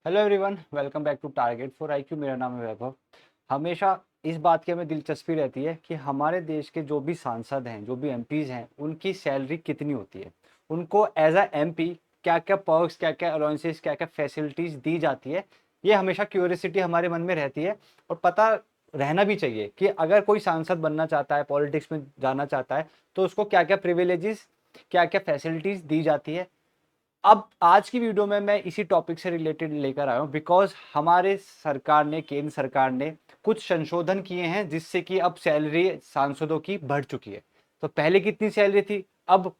Hello everyone, welcome back to target for IQ. मेरा नाम है वैभव। हमेशा इस बात की हमें दिलचस्पी रहती है कि हमारे देश के जो भी सांसद हैं, जो भी एमपीज हैं, उनकी सैलरी कितनी होती है, उनको एज अ एमपी क्या क्या पर्क्स, क्या क्या अलाउंसेस, क्या क्या फैसिलिटीज़ दी जाती है। ये हमेशा क्यूरियोसिटी हमारे मन में रहती है और पता रहना भी चाहिए कि अगर कोई सांसद बनना चाहता है, पॉलिटिक्स में जाना चाहता है, तो उसको क्या क्या प्रिविलेजेस, क्या क्या फैसिलिटीज़ दी जाती है। अब आज की वीडियो में मैं इसी टॉपिक से रिलेटेड लेकर आया हूँ बिकॉज हमारे सरकार ने, केंद्र सरकार ने कुछ संशोधन किए हैं जिससे कि अब सैलरी सांसदों की बढ़ चुकी है। तो पहले कितनी सैलरी थी, अब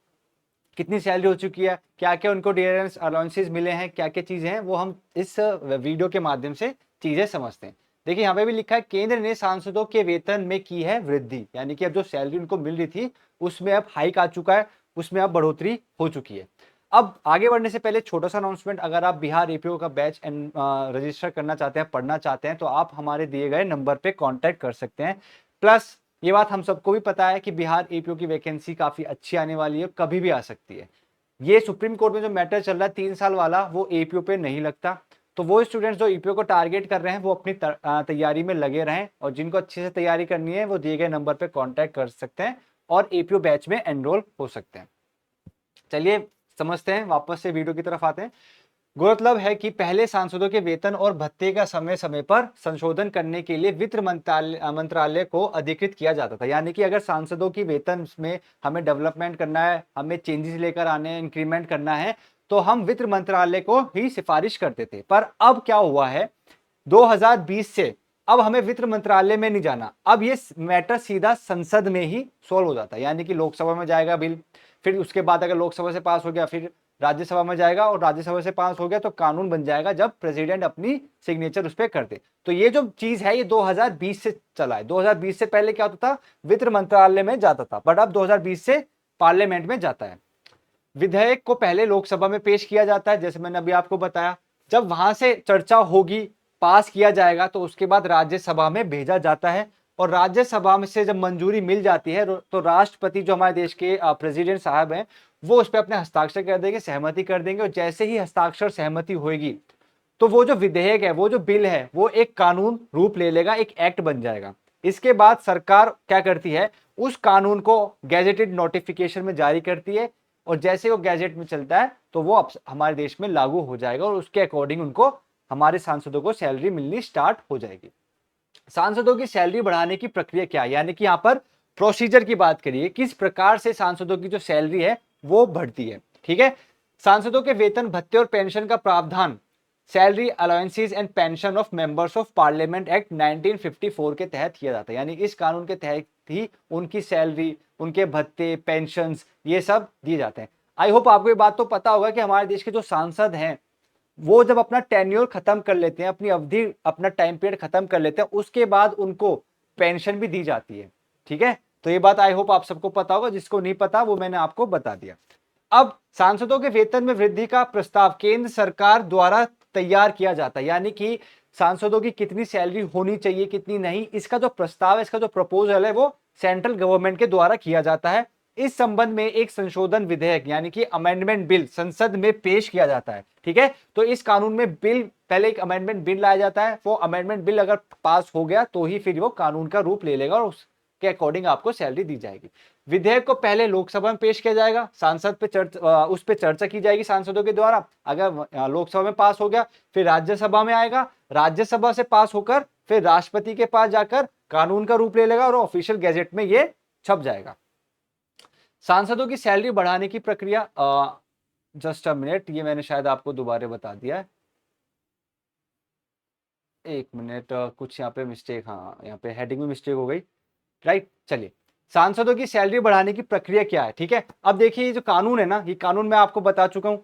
कितनी सैलरी हो चुकी है, क्या क्या उनको डियरेंस अलाउंसेस मिले हैं, क्या क्या चीजें हैं, वो हम इस वीडियो के माध्यम से चीजें समझते हैं। देखिए यहाँ पे भी लिखा है, केंद्र ने सांसदों के वेतन में की है वृद्धि, यानी कि अब जो सैलरी उनको मिल रही थी उसमें अब हाइक आ चुका है, उसमें अब बढ़ोतरी हो चुकी है। अब आगे बढ़ने से पहले छोटा सा अनाउंसमेंट, अगर आप बिहार एपीओ का बैच एंड रजिस्टर करना चाहते हैं, पढ़ना चाहते हैं, तो आप हमारे दिए गए नंबर पे कांटेक्ट कर सकते हैं। प्लस ये बात हम सबको भी पता है कि बिहार एपीओ की वैकेंसी काफी अच्छी आने वाली है, कभी भी आ सकती है। ये सुप्रीम कोर्ट में जो मैटर चल रहा है 3 साल वाला, वो एपीओ पे नहीं लगता। तो वो स्टूडेंट्स जो एपीओ को टारगेट कर रहे हैं वो अपनी तैयारी में लगे रहें, और जिनको अच्छे से तैयारी करनी है वो दिए गए नंबर पे कांटेक्ट कर सकते हैं और एपीओ बैच में एनरोल हो सकते हैं। चलिए समझते हैं, वापस से वीडियो की तरफ आते हैं। गौरतलब है कि पहले सांसदों के वेतन और भत्ते का समय समय पर संशोधन करने के लिए वित्त मंत्रालय को अधिकृत किया जाता था। यानी कि अगर सांसदों की वेतन में हमें डेवलपमेंट करना है, हमें चेंजेस लेकर आने हैं, इंक्रीमेंट करना है, तो हम वित्त मंत्रालय को ही सिफारिश करते थे। पर अब क्या हुआ है, 2020 से अब हमें वित्त मंत्रालय में नहीं जाना, अब ये मैटर सीधा संसद में ही सॉल्व हो जाता है। यानी कि लोकसभा में जाएगा बिल, फिर उसके बाद अगर लोकसभा से पास हो गया फिर राज्यसभा में जाएगा, और राज्यसभा से पास हो गया तो कानून बन जाएगा जब प्रेसिडेंट अपनी सिग्नेचर उस पर कर दे। तो ये जो चीज है ये 2020 से चला है। 2020 से पहले क्या होता था, वित्त मंत्रालय में जाता था, बट अब 2020 से पार्लियामेंट में जाता है। विधेयक को पहले लोकसभा में पेश किया जाता है, जैसे मैंने अभी आपको बताया। जब वहां से चर्चा होगी, पास किया जाएगा, तो उसके बाद राज्यसभा में भेजा जाता है, और राज्यसभा में से जब मंजूरी मिल जाती है तो राष्ट्रपति जो हमारे देश के प्रेसिडेंट साहब हैं, वो उस पर अपने हस्ताक्षर कर देंगे, सहमति कर देंगे, और जैसे ही हस्ताक्षर सहमति होगी तो वो जो विधेयक है, वो जो बिल है, वो एक कानून रूप ले लेगा, एक एक्ट बन जाएगा। इसके बाद सरकार क्या करती है, उस कानून को गैजेटेड नोटिफिकेशन में जारी करती है, और जैसे वो गैजेट में चलता है तो वो अब हमारे देश में लागू हो जाएगा, और उसके अकॉर्डिंग उनको, हमारे सांसदों को सैलरी मिलनी स्टार्ट हो जाएगी। सांसदों की सैलरी बढ़ाने की प्रक्रिया क्या है, यानी कि यहाँ पर प्रोसीजर की बात करिए, किस प्रकार से सांसदों की जो सैलरी है वो बढ़ती है। ठीक है, सांसदों के वेतन, भत्ते और पेंशन का प्रावधान salary allowances and pension of members of parliament act 1954 के तहत किया जाता है। यानी इस कानून के तहत ही उनकी सैलरी, उनके भत्ते, पेंशन, ये सब दिए जाते हैं। आई होप आपको ये बात तो पता होगा कि हमारे देश के जो सांसद हैं वो जब अपना टेन्योर खत्म कर लेते हैं, अपनी अवधि, अपना टाइम पीरियड खत्म कर लेते हैं, उसके बाद उनको पेंशन भी दी जाती है। ठीक है, तो ये बात आई होप आप सबको पता होगा, जिसको नहीं पता वो मैंने आपको बता दिया। अब सांसदों के वेतन में वृद्धि का प्रस्ताव केंद्र सरकार द्वारा तैयार किया जाता है। यानी कि सांसदों की कितनी सैलरी होनी चाहिए, कितनी नहीं, इसका जो प्रस्ताव है, इसका जो प्रपोजल है, वो सेंट्रल गवर्नमेंट के द्वारा किया जाता है। इस संबंध में एक संशोधन विधेयक यानी कि अमेंडमेंट बिल संसद में पेश किया जाता है। ठीक है, तो इस कानून में बिल, पहले एक अमेंडमेंट बिल लाया जाता है, वो अमेंडमेंट बिल अगर पास हो गया तो ही फिर वो कानून का रूप ले लेगा, और उसके अकॉर्डिंग आपको सैलरी दी जाएगी। विधेयक को पहले लोकसभा में पेश किया जाएगा, सांसद पे उस पर चर्चा की जाएगी सांसदों के द्वारा। अगर लोकसभा में पास हो गया फिर राज्यसभा में आएगा, राज्यसभा से पास होकर फिर राष्ट्रपति के पास जाकर कानून का रूप ले लेगा, और ऑफिशियल गैजेट में ये छप जाएगा। सांसदों की सैलरी बढ़ाने की प्रक्रिया, जस्ट अ मिनट, ये मैंने शायद आपको दोबारा बता दिया है। एक मिनट, कुछ यहाँ पे मिस्टेक, हाँ यहाँ पे हेडिंग में मिस्टेक हो गई। राइट, चलिए, सांसदों की सैलरी बढ़ाने की प्रक्रिया क्या है। ठीक है, अब देखिए ये जो कानून है ना, ये कानून मैं आपको बता चुका हूं।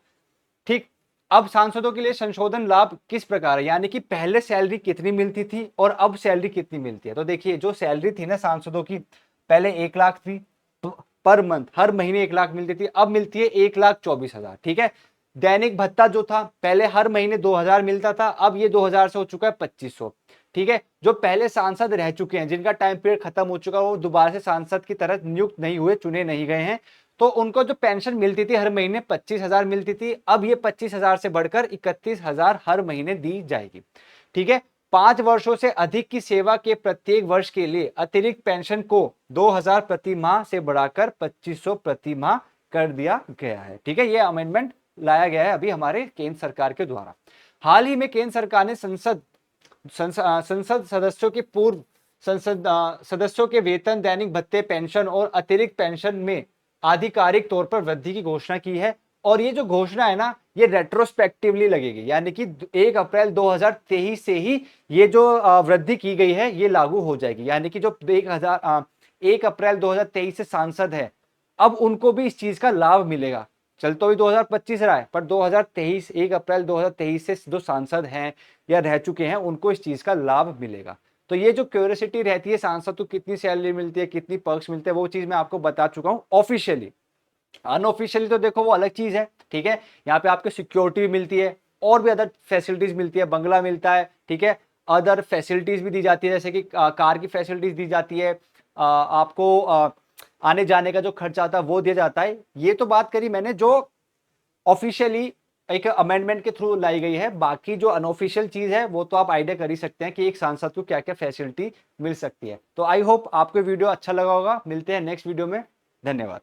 ठीक, अब सांसदों के लिए संशोधन लाभ किस प्रकार है, यानी कि पहले सैलरी कितनी मिलती थी और अब सैलरी कितनी मिलती है। तो देखिए जो सैलरी थी ना सांसदों की, पहले 1 लाख थी पर मंथ, हर महीने 1 लाख मिलती थी, अब मिलती है 1,24,000। ठीक है, दैनिक भत्ता जो था पहले हर महीने 2,000 मिलता था, अब ये 2,000 से हो चुका है 2,500। ठीक है, जो पहले सांसद रह चुके हैं, जिनका टाइम पीरियड खत्म हो चुका है, वो दोबारा से सांसद की तरह नियुक्त नहीं हुए, चुने नहीं गए हैं, तो उनको जो पेंशन मिलती थी हर महीने 25,000 मिलती थी, अब ये 25,000 से बढ़कर 31,000 हर महीने दी जाएगी। ठीक है, 5 वर्षों से अधिक की सेवा के प्रत्येक वर्ष के लिए अतिरिक्त पेंशन को 2,000 प्रति माह से बढ़ाकर 2,500 प्रति माह कर दिया गया है। ठीक है, ये अमेंडमेंट लाया गया है अभी हमारे केंद्र सरकार के द्वारा। हाल ही में केंद्र सरकार ने संसद सदस्यों के पूर्व संसद सदस्यों के वेतन, दैनिक भत्ते, पेंशन और अतिरिक्त पेंशन में आधिकारिक तौर पर वृद्धि की घोषणा की है। और ये जो घोषणा है ना, ये रेट्रोस्पेक्टिवली लगेगी, यानी कि 1 अप्रैल 2023 से ही ये जो वृद्धि की गई है ये लागू हो जाएगी। यानी कि जो 1 अप्रैल 2023 से सांसद है, अब उनको भी इस चीज का लाभ मिलेगा। चल तो भी 2025 रहा है, पर 2023 1 अप्रैल 2023 से जो सांसद हैं या रह चुके हैं उनको इस चीज का लाभ मिलेगा। तो ये जो क्यूरियोसिटी रहती है सांसद को कितनी सैलरी मिलती है, कितनी पर्क्स मिलते हैं, वो चीज मैं आपको बता चुका हूं ऑफिशियली। अनऑफिशियली तो देखो वो अलग चीज है। ठीक है, यहाँ पे आपको सिक्योरिटी भी मिलती है और भी अदर फैसिलिटीज मिलती है, बंगला मिलता है। ठीक है, अदर फैसिलिटीज भी दी जाती है, जैसे कि कार की फैसिलिटीज दी जाती है, आपको आने जाने का जो खर्चा आता है वो दिया जाता है। ये तो बात करी मैंने जो ऑफिशियली एक अमेंडमेंट के थ्रू लाई गई है। बाकी जो अनऑफिशियल चीज है वो तो आप आइडिया कर ही सकते हैं कि एक सांसद को क्या क्या फैसिलिटी मिल सकती है। तो आई होप आपको वीडियो अच्छा लगा होगा। मिलते हैं नेक्स्ट वीडियो में। धन्यवाद।